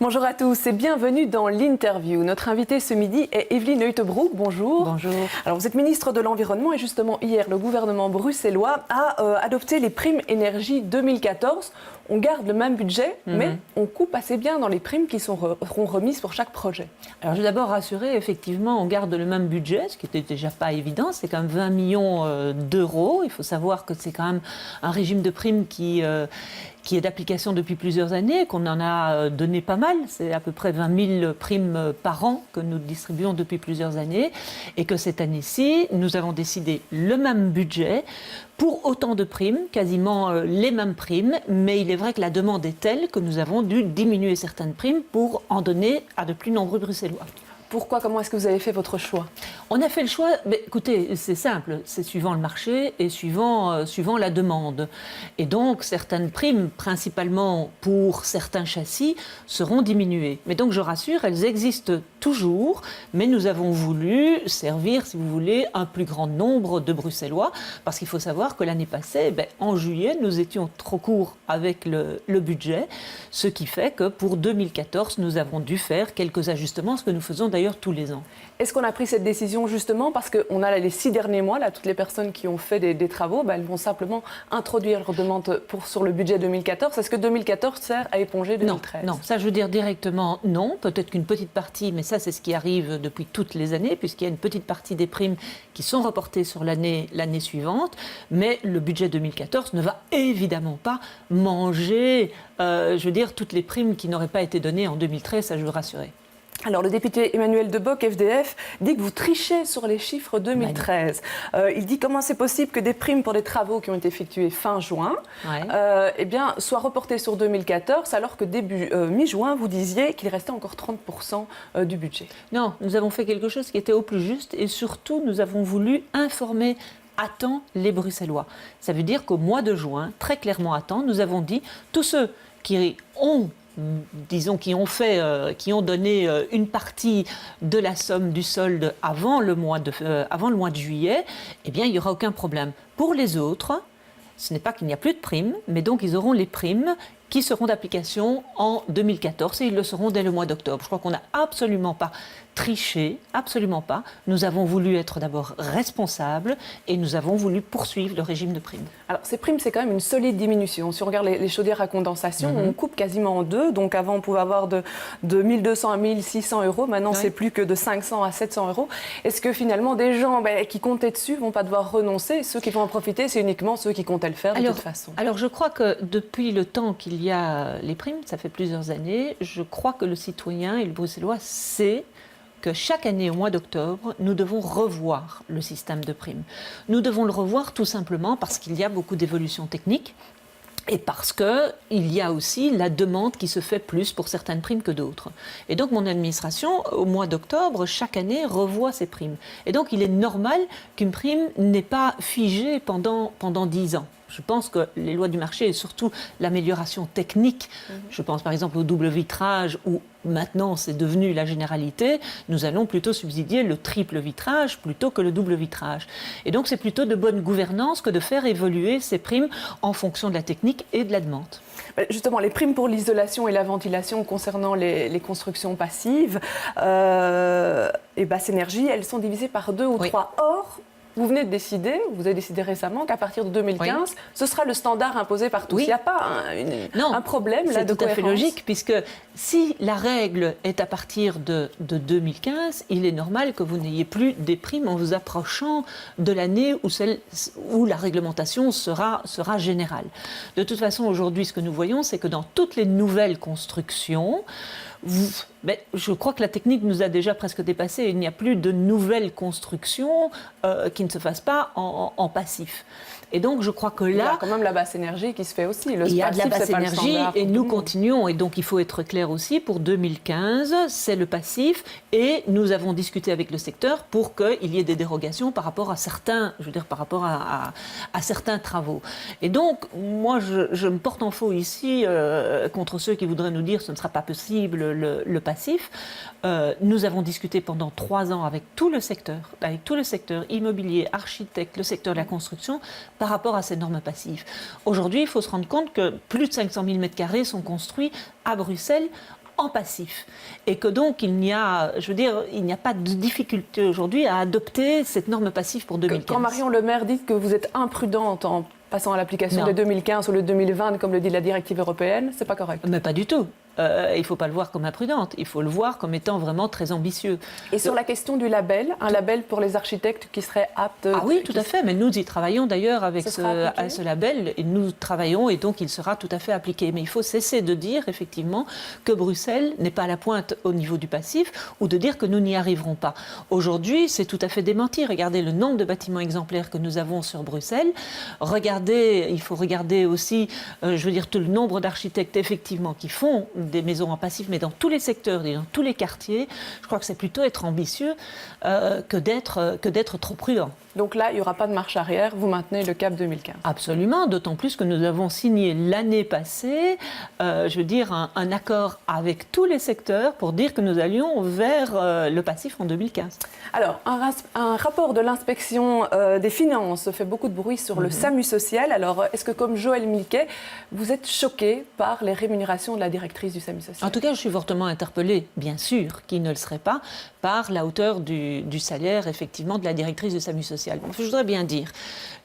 Bonjour à tous et bienvenue dans l'interview. Notre invitée ce midi est Evelyne Uyttebroek. Bonjour. Bonjour. Alors vous êtes ministre de l'Environnement et justement hier, le gouvernement bruxellois a adopté les primes énergie 2014. On garde le même budget, mais on coupe assez bien dans les primes qui seront remises pour chaque projet. Alors je vais d'abord rassurer, effectivement, on garde le même budget, ce qui n'était déjà pas évident. C'est quand même 20 millions d'euros. Il faut savoir que c'est quand même un régime de primes qui est d'application depuis plusieurs années, qu'on en a donné pas mal. C'est à peu près 20 000 primes par an que nous distribuons depuis plusieurs années. Et que cette année-ci, nous avons décidé le même budget pour autant de primes, quasiment les mêmes primes. Mais il est vrai que la demande est telle que nous avons dû diminuer certaines primes pour en donner à de plus nombreux Bruxellois. Pourquoi? Comment est-ce que vous avez fait votre choix? On a fait le choix, mais écoutez, c'est simple, c'est suivant le marché et suivant la demande. Et donc, certaines primes, principalement pour certains châssis, seront diminuées. Mais donc, je rassure, elles existent toujours, mais nous avons voulu servir, si vous voulez, un plus grand nombre de Bruxellois, parce qu'il faut savoir que l'année passée, en juillet, nous étions trop courts avec le budget, ce qui fait que pour 2014, nous avons dû faire quelques ajustements, ce que nous faisons d'ailleurs tous les ans. Est-ce qu'on a pris cette décision justement parce qu'on a les 6 derniers mois, là, toutes les personnes qui ont fait des travaux, elles vont simplement introduire leur demande sur le budget 2014. Est-ce que 2014 sert à éponger 2013? Non, ça je veux dire directement non. Peut-être qu'une petite partie, mais ça c'est ce qui arrive depuis toutes les années, puisqu'il y a une petite partie des primes qui sont reportées sur l'année suivante. Mais le budget 2014 ne va évidemment pas manger, toutes les primes qui n'auraient pas été données en 2013, ça je veux rassurer. Alors, le député Emmanuel Debock, FDF, dit que vous trichez sur les chiffres 2013. Il dit comment c'est possible que des primes pour des travaux qui ont été effectués fin juin soient reportées sur 2014, alors que début mi-juin, vous disiez qu'il restait encore 30% du budget. Non, nous avons fait quelque chose qui était au plus juste et surtout, nous avons voulu informer à temps les Bruxellois. Ça veut dire qu'au mois de juin, très clairement à temps, nous avons dit tous ceux qui ont donné une partie de la somme du solde avant le mois de juillet, il n'y aura aucun problème. Pour les autres, ce n'est pas qu'il n'y a plus de primes, mais donc ils auront les primes qui seront d'application en 2014 et ils le seront dès le mois d'octobre. Je crois qu'on n'a absolument pas triché, absolument pas. Nous avons voulu être d'abord responsables et nous avons voulu poursuivre le régime de primes. Alors ces primes, c'est quand même une solide diminution. Si on regarde les chaudières à condensation, on coupe quasiment en deux. Donc avant, on pouvait avoir de 1 200 à 1 600 euros. Maintenant, c'est plus que de 500 à 700 euros. Est-ce que finalement, des gens qui comptaient dessus ne vont pas devoir renoncer? Ceux qui vont en profiter, c'est uniquement ceux qui comptaient le faire de toute façon. Alors je crois que depuis le temps qu'il y a les primes, ça fait plusieurs années, je crois que le citoyen et le Bruxellois sait que chaque année, au mois d'octobre, nous devons revoir le système de primes. Nous devons le revoir tout simplement parce qu'il y a beaucoup d'évolutions techniques et parce qu'il y a aussi la demande qui se fait plus pour certaines primes que d'autres. Et donc mon administration, au mois d'octobre, chaque année, revoit ces primes. Et donc il est normal qu'une prime n'est pas figée pendant 10 ans. Je pense que les lois du marché et surtout l'amélioration technique, je pense par exemple au double vitrage où maintenant c'est devenu la généralité, nous allons plutôt subsidier le triple vitrage plutôt que le double vitrage. Et donc c'est plutôt de bonne gouvernance que de faire évoluer ces primes en fonction de la technique et de la demande. Justement, les primes pour l'isolation et la ventilation concernant les constructions passives et basse énergie, elles sont divisées par 2 ou 3. Or, vous venez de décider, vous avez décidé récemment qu'à partir de 2015, ce sera le standard imposé par tous. Il n'y a pas un problème là de cohérence. C'est tout à fait logique, puisque si la règle est à partir de 2015, il est normal que vous n'ayez plus des primes en vous approchant de l'année où la réglementation sera générale. De toute façon, aujourd'hui, ce que nous voyons, c'est que dans toutes les nouvelles constructions, je crois que la technique nous a déjà presque dépassés. Il n'y a plus de nouvelles constructions qui ne se fassent pas en passif. Et donc, je crois que là... Il y a quand même la basse énergie qui se fait aussi. Il y a de la basse énergie et nous continuons. Et donc, il faut être clair aussi, pour 2015, c'est le passif. Et nous avons discuté avec le secteur pour qu'il y ait des dérogations par rapport à certains, à certains travaux. Et donc, moi, je me porte en faux ici contre ceux qui voudraient nous dire que ce ne sera pas possible le passif. Nous avons discuté pendant 3 ans avec tout le secteur immobilier, architecte, le secteur de la construction, par rapport à ces normes passives. Aujourd'hui, il faut se rendre compte que plus de 500 000 m² sont construits à Bruxelles en passif. Et que donc, il n'y a pas de difficulté aujourd'hui à adopter cette norme passive pour 2015. Quand Marion Le Maire dit que vous êtes imprudente en passant à l'application de 2015 ou le 2020, comme le dit la directive européenne, c'est pas correct. Mais pas du tout. Il ne faut pas le voir comme imprudente, il faut le voir comme étant vraiment très ambitieux. Et sur la question du label, un label pour les architectes qui seraient aptes... Ah oui, tout à fait, mais nous y travaillons d'ailleurs avec ce label, et nous travaillons et donc il sera tout à fait appliqué. Mais il faut cesser de dire effectivement que Bruxelles n'est pas à la pointe au niveau du passif ou de dire que nous n'y arriverons pas. Aujourd'hui, c'est tout à fait démenti. Regardez le nombre de bâtiments exemplaires que nous avons sur Bruxelles. Il faut regarder aussi, tout le nombre d'architectes effectivement qui font des maisons en passif, mais dans tous les secteurs et dans tous les quartiers. Je crois que c'est plutôt être ambitieux que d'être trop prudent. Donc là, il n'y aura pas de marche arrière, vous maintenez le cap 2015. Absolument, d'autant plus que nous avons signé l'année passée, un accord avec tous les secteurs pour dire que nous allions vers le passif en 2015. Alors, un rapport de l'inspection des finances fait beaucoup de bruit sur le SAMU social. Alors, est-ce que comme Joël Milquet, vous êtes choqué par les rémunérations de la directrice du SAMU social? En tout cas, je suis fortement interpellée, bien sûr, qui ne le serait pas, par la hauteur du salaire, effectivement, de la directrice du SAMU social. Je voudrais bien dire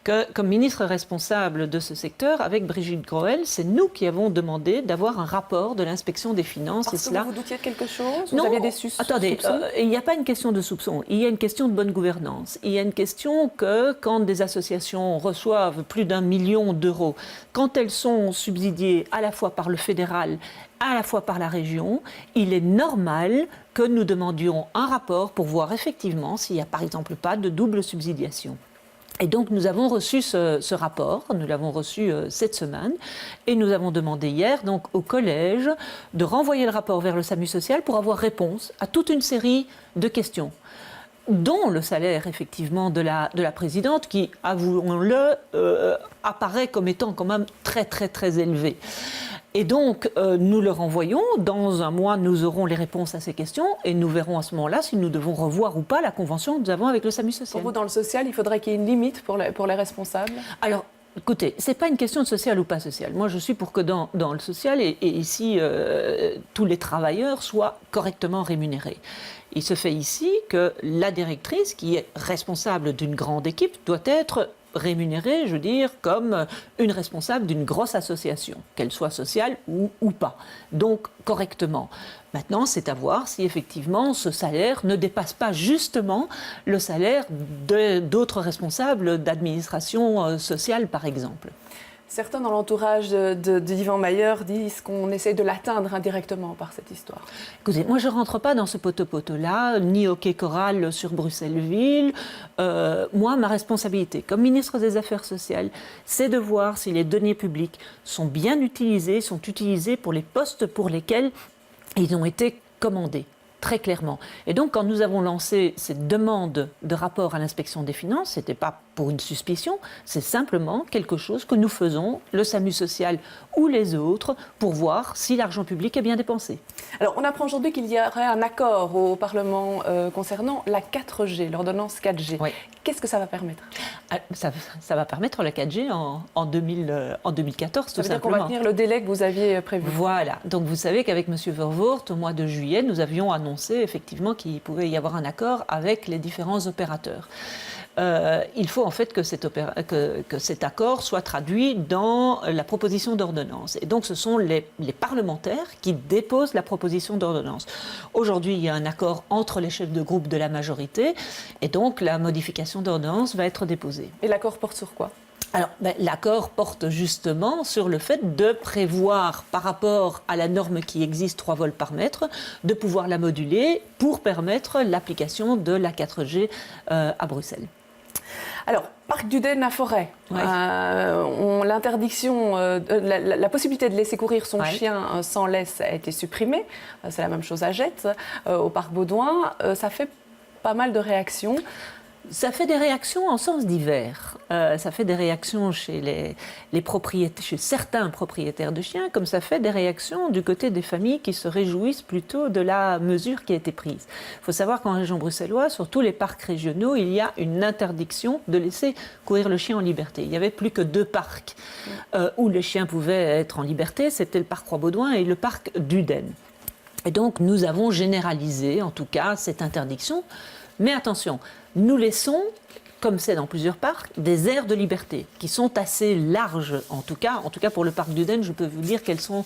que, comme ministre responsable de ce secteur, avec Brigitte Groel, c'est nous qui avons demandé d'avoir un rapport de l'inspection des finances. Parce que vous doutiez de quelque chose? Non, vous aviez des soupçons? Attendez, il n'y a pas une question de soupçon, il y a une question de bonne gouvernance. Il y a une question que quand des associations reçoivent plus d'1 million d'euros, quand elles sont subsidiées à la fois par le fédéral, à la fois par la région, il est normal que nous demandions un rapport pour voir effectivement s'il n'y a par exemple pas de double subsidiation. Et donc nous avons reçu ce rapport, nous l'avons reçu cette semaine, et nous avons demandé hier donc au collège de renvoyer le rapport vers le SAMU social pour avoir réponse à toute une série de questions, dont le salaire effectivement de la présidente qui, avouons-le, apparaît comme étant quand même très très très élevé. Et donc, nous le renvoyons. Dans un mois, nous aurons les réponses à ces questions et nous verrons à ce moment-là si nous devons revoir ou pas la convention que nous avons avec le SAMU social. Pour vous, dans le social, il faudrait qu'il y ait une limite pour les responsables? Alors, écoutez, ce n'est pas une question de social ou pas social. Moi, je suis pour que dans le social, et ici, tous les travailleurs soient correctement rémunérés. Il se fait ici que la directrice, qui est responsable d'une grande équipe, doit être rémunérée, comme une responsable d'une grosse association, qu'elle soit sociale ou pas, donc correctement. Maintenant, c'est à voir si effectivement ce salaire ne dépasse pas justement le salaire d'autres responsables d'administration sociale, par exemple. Certains dans l'entourage d'Yvan Mayer disent qu'on essaie de l'atteindre indirectement par cette histoire. Écoutez, moi je ne rentre pas dans ce poteau-poteau-là, ni au quai Choral sur Bruxelles-Ville. Moi, ma responsabilité comme ministre des Affaires sociales, c'est de voir si les deniers publics sont bien utilisés, sont utilisés pour les postes pour lesquels ils ont été commandés. Très clairement. Et donc, quand nous avons lancé cette demande de rapport à l'inspection des finances, ce n'était pas pour une suspicion, c'est simplement quelque chose que nous faisons, le SAMU social ou les autres, pour voir si l'argent public est bien dépensé. Alors, on apprend aujourd'hui qu'il y aurait un accord au Parlement concernant la 4G, l'ordonnance 4G. Oui. Qu'est-ce que ça va permettre? Ça va permettre la 4G en 2014, tout simplement. Ça veut dire qu'on va tenir le délai que vous aviez prévu. Voilà. Donc, vous savez qu'avec M. Vervoort, au mois de juillet, nous avions annoncé effectivement qu'il pouvait y avoir un accord avec les différents opérateurs. Il faut en fait que cet accord soit traduit dans la proposition d'ordonnance. Et donc ce sont les parlementaires qui déposent la proposition d'ordonnance. Aujourd'hui, il y a un accord entre les chefs de groupe de la majorité et donc la modification d'ordonnance va être déposée. Et l'accord porte sur quoi ? Alors, l'accord porte justement sur le fait de prévoir, par rapport à la norme qui existe 3 vols par mètre, de pouvoir la moduler pour permettre l'application de la 4G à Bruxelles. Alors, Parc d'Uden à Forêt, ouais. L'interdiction, la possibilité de laisser courir son chien sans laisse a été supprimée. C'est la même chose à Jette, au Parc Baudouin. Ça fait pas mal de réactions. Ça fait des réactions en sens divers. Ça fait des réactions chez les propriétaires, chez certains propriétaires de chiens, comme ça fait des réactions du côté des familles qui se réjouissent plutôt de la mesure qui a été prise. Il faut savoir qu'en région bruxelloise, sur tous les parcs régionaux, il y a une interdiction de laisser courir le chien en liberté. Il n'y avait plus que 2 parcs où les chiens pouvaient être en liberté, c'était le parc Roi-Baudouin et le parc d'Uden. Et donc, nous avons généralisé, en tout cas, cette interdiction. Mais attention, nous laissons, comme c'est dans plusieurs parcs, des aires de liberté qui sont assez larges, en tout cas pour le parc d'Uden, je peux vous dire qu'elles sont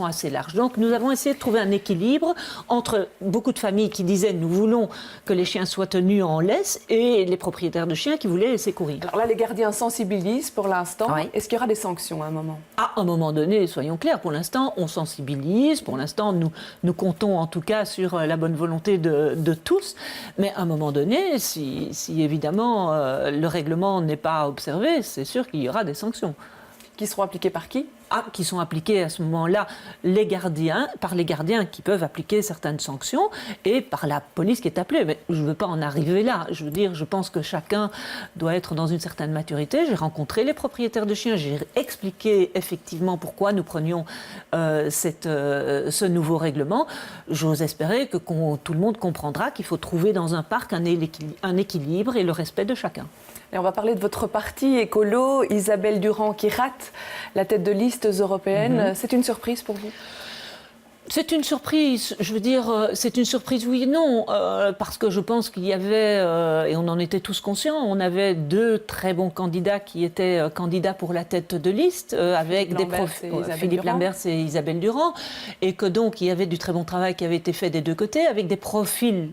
assez larges. Donc nous avons essayé de trouver un équilibre entre beaucoup de familles qui disaient nous voulons que les chiens soient tenus en laisse et les propriétaires de chiens qui voulaient laisser courir. Alors là, les gardiens sensibilisent pour l'instant. Oui. Est-ce qu'il y aura des sanctions à un moment? À un moment donné, soyons clairs, pour l'instant, on sensibilise, pour l'instant, nous comptons en tout cas sur la bonne volonté de tous, mais à un moment donné, si évidemment le règlement n'est pas observé, c'est sûr qu'il y aura des sanctions. Qui seront appliquées par qui? Qui sont appliquées à ce moment-là par les gardiens qui peuvent appliquer certaines sanctions et par la police qui est appelée. Mais je ne veux pas en arriver là. Je veux dire, je pense que chacun doit être dans une certaine maturité. J'ai rencontré les propriétaires de chiens, j'ai expliqué effectivement pourquoi nous prenions ce nouveau règlement. J'ose espérer que tout le monde comprendra qu'il faut trouver dans un parc un équilibre et le respect de chacun. Et on va parler de votre parti écolo, Isabelle Durand, qui rate la tête de liste européenne. C'est une surprise pour vous? C'est une surprise, je veux dire, c'est une surprise oui et non, parce que je pense qu'il y avait, et on en était tous conscients, on avait deux très bons candidats qui étaient candidats pour la tête de liste, avec Philippe Lamberts et Isabelle Durand, et que donc il y avait du très bon travail qui avait été fait des deux côtés, avec des profils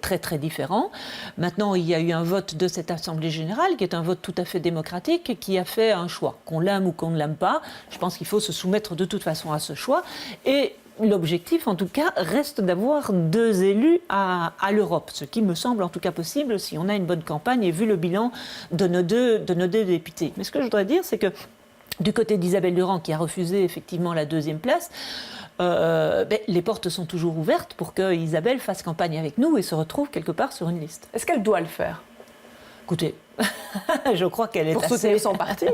très très différents. Maintenant, il y a eu un vote de cette Assemblée générale, qui est un vote tout à fait démocratique, qui a fait un choix, qu'on l'aime ou qu'on ne l'aime pas. Je pense qu'il faut se soumettre de toute façon à ce choix, et l'objectif, en tout cas, reste d'avoir 2 élus à l'Europe, ce qui me semble en tout cas possible si on a une bonne campagne et vu le bilan de nos deux députés. Mais ce que je voudrais dire, c'est que du côté d'Isabelle Durand, qui a refusé effectivement la 2e place, les portes sont toujours ouvertes pour que Isabelle fasse campagne avec nous et se retrouve quelque part sur une liste. Est-ce qu'elle doit le faire? Écoutez, je crois qu'elle est pour soutenir son parti.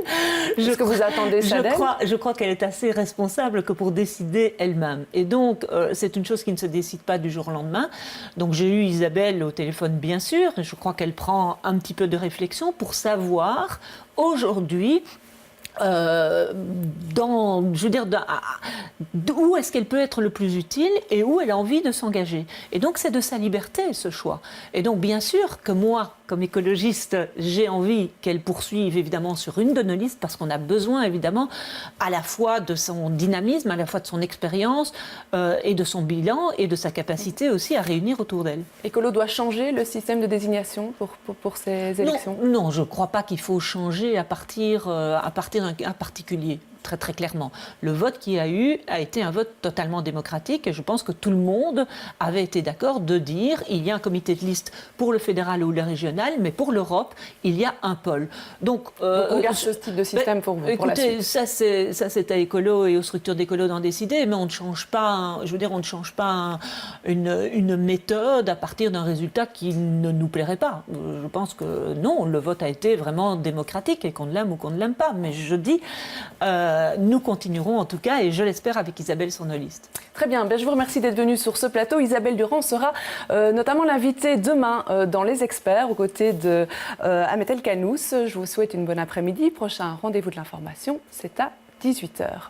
Est-ce que vous attendez ça d'elle? Je crois qu'elle est assez responsable que pour décider elle-même. Et donc, c'est une chose qui ne se décide pas du jour au lendemain. Donc, j'ai eu Isabelle au téléphone, bien sûr. Et je crois qu'elle prend un petit peu de réflexion pour savoir, aujourd'hui, où est-ce qu'elle peut être le plus utile et où elle a envie de s'engager. Et donc, c'est de sa liberté, ce choix. Et donc, bien sûr que moi, comme écologiste, j'ai envie qu'elle poursuive évidemment sur une de nos listes parce qu'on a besoin évidemment à la fois de son dynamisme, à la fois de son expérience et de son bilan et de sa capacité aussi à réunir autour d'elle. Écolo doit changer le système de désignation pour ces élections? Non, je ne crois pas qu'il faut changer à partir d'un particulier. Très très clairement. Le vote qu'il y a eu a été un vote totalement démocratique et je pense que tout le monde avait été d'accord de dire il y a un comité de liste pour le fédéral ou le régional, mais pour l'Europe, il y a un pôle. Donc on garde ce type de système pour vous, pour la suite. Ça c'est à Écolo et aux structures d'Écolo d'en décider, mais on ne change pas, une méthode à partir d'un résultat qui ne nous plairait pas. Je pense que non, le vote a été vraiment démocratique et qu'on l'aime ou qu'on ne l'aime pas, mais je dis nous continuerons en tout cas, et je l'espère, avec Isabelle sur nos listes. Très bien, je vous remercie d'être venue sur ce plateau. Isabelle Durand sera notamment l'invitée demain dans Les Experts, aux côtés de Ahmed El Kannous. Je vous souhaite une bonne après-midi. Prochain rendez-vous de l'information, c'est à 18h.